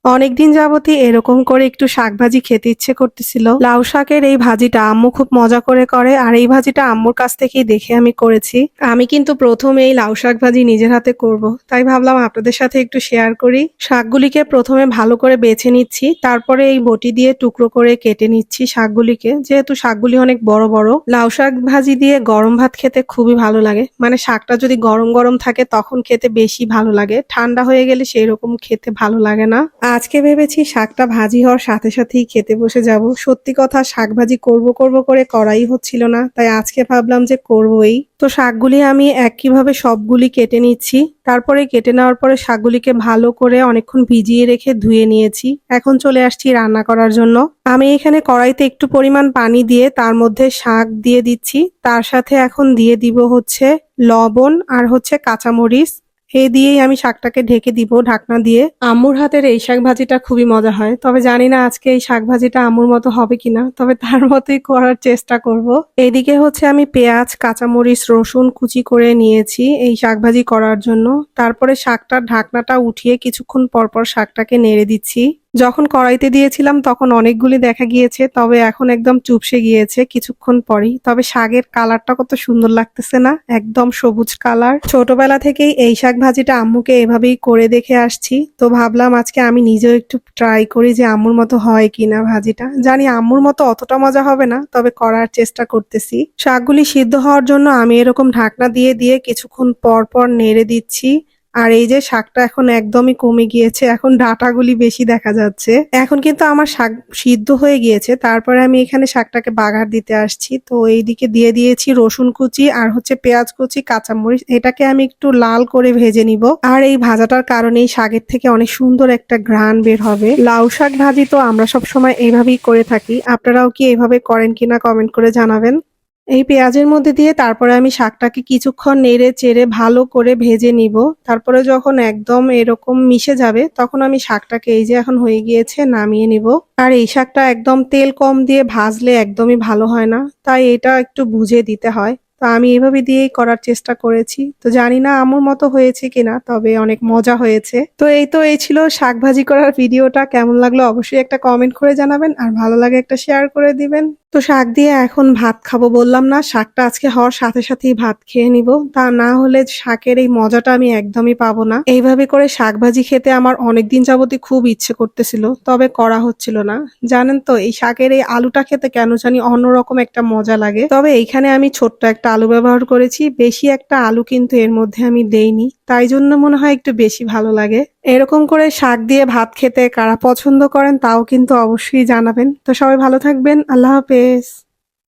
অনেকদিন যাবতই এরকম করে একটু শাক ভাজি খেতে ইচ্ছে করতেছিল। লাউ শাকের এই ভাজিটা আম্মু খুব মজা করে আর এই ভাজিটা আম্মুর কাছ থেকেই দেখে আমি করেছি। আমি কিন্তু প্রথমে এই লাউ শাক ভাজি নিজের হাতে করব, তাই ভাবলাম আপনাদের সাথে একটু শেয়ার করি। শাকগুলিকে প্রথমে ভালো করে বেছে নিচ্ছি, তারপরে এই বটি দিয়ে টুকরো করে কেটে নিচ্ছি শাকগুলিকে, যেহেতু শাকগুলি অনেক বড় বড়। লাউ শাক ভাজি দিয়ে গরম ভাত খেতে খুবই ভালো লাগে, মানে শাকটা যদি গরম গরম থাকে তখন খেতে বেশি ভালো লাগে, ঠান্ডা হয়ে গেলে সেই রকম খেতে ভালো লাগে না। আজকে ভেবেছি শাকটা ভাজি হওয়ার সাথে সাথেই খেতে বসে যাব। সত্যি কথা, শাক ভাজি করব করে করাই হচ্ছিল না, তাই আজকে ভাবলাম যে করবই। তো শাকগুলি আমি একইভাবে সবগুলি কেটে নিচ্ছি। তারপরে কেটে নেওয়ার পরে শাকগুলিকে ভালো করে অনেকক্ষণ ভিজিয়ে রেখে ধুয়ে নিয়েছি। এখন চলে আসছি রান্না করার জন্য। আমি এখানে কড়াইতে একটু পরিমাণ পানি দিয়ে তার মধ্যে শাক দিয়ে দিচ্ছি। তার সাথে এখন দিয়ে দিব হচ্ছে লবণ আর হচ্ছে কাঁচামরিচ। এই দিয়েই আমি শাকটাকে ঢেকে দিব ঢাকনা দিয়ে। আম্মুর হাতের এই শাক ভাজিটা খুবই মজা হয়, তবে জানি না আজকে এই শাক ভাজিটা আম্মুর মতো হবে কিনা, তবে তার মতোই করার চেষ্টা করব। এইদিকে হচ্ছে আমি পেঁয়াজ, কাঁচামরিচ, রসুন কুচি করে নিয়েছি এই শাক ভাজি করার জন্য। তারপরে শাকটার ঢাকনাটা উঠিয়ে কিছুক্ষণ পর শাকটাকে নেড়ে দিচ্ছি। যখন কড়াইতে দিয়েছিলাম তখন অনেকগুলি দেখা গিয়েছে, তবে এখন একদম চুপসে গিয়েছে কিছুক্ষণ পরেই। তবে শাকের কালারটা কত সুন্দর লাগতেছে না, একদম সবুজ কালার। ছোটবেলা থেকেই এই শাক ভাজিটা আম্মুকে এভাবেই করে দেখে আসছি, তো ভাবলাম আজকে আমি নিজেও একটু ট্রাই করি যে আম্মুর মতো হয় কিনা ভাজিটা। জানি আম্মুর মতো অতটা মজা হবে না, তবে করার চেষ্টা করতেছি। শাকগুলি সিদ্ধ হওয়ার জন্য আমি এরকম ঢাকনা দিয়ে দিয়ে কিছুক্ষণ পর নেড়ে দিচ্ছি। আর এই যে শাকটা এখন একদমই কমে গিয়েছে, এখন ডাঁটাগুলি বেশি দেখা যাচ্ছে। এখন কিন্তু আমার শাক সিদ্ধ হয়ে গিয়েছে, তারপরে আমি এখানে শাকটাকে বাগার দিতে আসছি। তো এইদিকে দিয়ে দিয়েছি রসুন কুচি আর হচ্ছে পেঁয়াজ কুচি, কাঁচামরিচ। এটাকে আমি একটু লাল করে ভেজে নিব, আর এই ভাজাটার কারণেই শাকের থেকে অনেক সুন্দর একটা ঘ্রাণ বের হবে। লাউ শাক ভাজি তো আমরা সবসময় এইভাবেই করে থাকি, আপনারাও কি এইভাবে করেন কিনা কমেন্ট করে জানাবেন। এই পেঁয়াজের মধ্যে দিয়ে তারপরে আমি শাকটাকে কিছুক্ষণ নেড়ে চেড়ে ভালো করে ভেজে নিব। তারপরে যখন একদম এরকম মিশে যাবে তখন আমি শাকটাকে, এই যে এখন হয়ে গিয়েছে, নামিয়ে নিব। আর এই শাকটা একদম তেল কম দিয়ে ভাজলে একদমই ভালো হয় না, তাই এটা একটু বুঝে দিতে হয়। তো আমি এভাবে দিয়েই করার চেষ্টা করেছি। তো জানি না আম্মুর মতো হয়েছে কিনা, তবে অনেক মজা হয়েছে। তো এই ছিল শাক ভাজি করার ভিডিওটা। কেমন লাগলো অবশ্যই একটা কমেন্ট করে জানাবেন, আর ভালো লাগে একটা শেয়ার করে দিবেন। তো শাক দিয়ে এখন ভাত খাবো বললাম না, শাকটা আজকে হওয়ার সাথে সাথেই ভাত খেয়ে নিব, তা না হলে শাকের এই মজাটা আমি একদমই পাবো না। এইভাবে করে শাক ভাজি খেতে আমার অনেকদিন যাবতই খুব ইচ্ছে করতেছিল, তবে করা হচ্ছিল না। জানেন তো, এই শাকের এই আলুটা খেতে কেন জানি অন্যরকম একটা মজা লাগে। তবে এইখানে আমি ছোট্ট একটা আলু ব্যবহার করেছি, বেশি একটা আলু কিন্তু এর মধ্যে আমি দেইনি, তাই জন্য মনে হয় একটু বেশি ভালো লাগে। এরকম করে শাক দিয়ে ভাত খেতে কারা পছন্দ করেন তাও কিন্তু অবশ্যই জানাবেন। তো সবাই ভালো থাকবেন, আল্লাহ হাফেজ।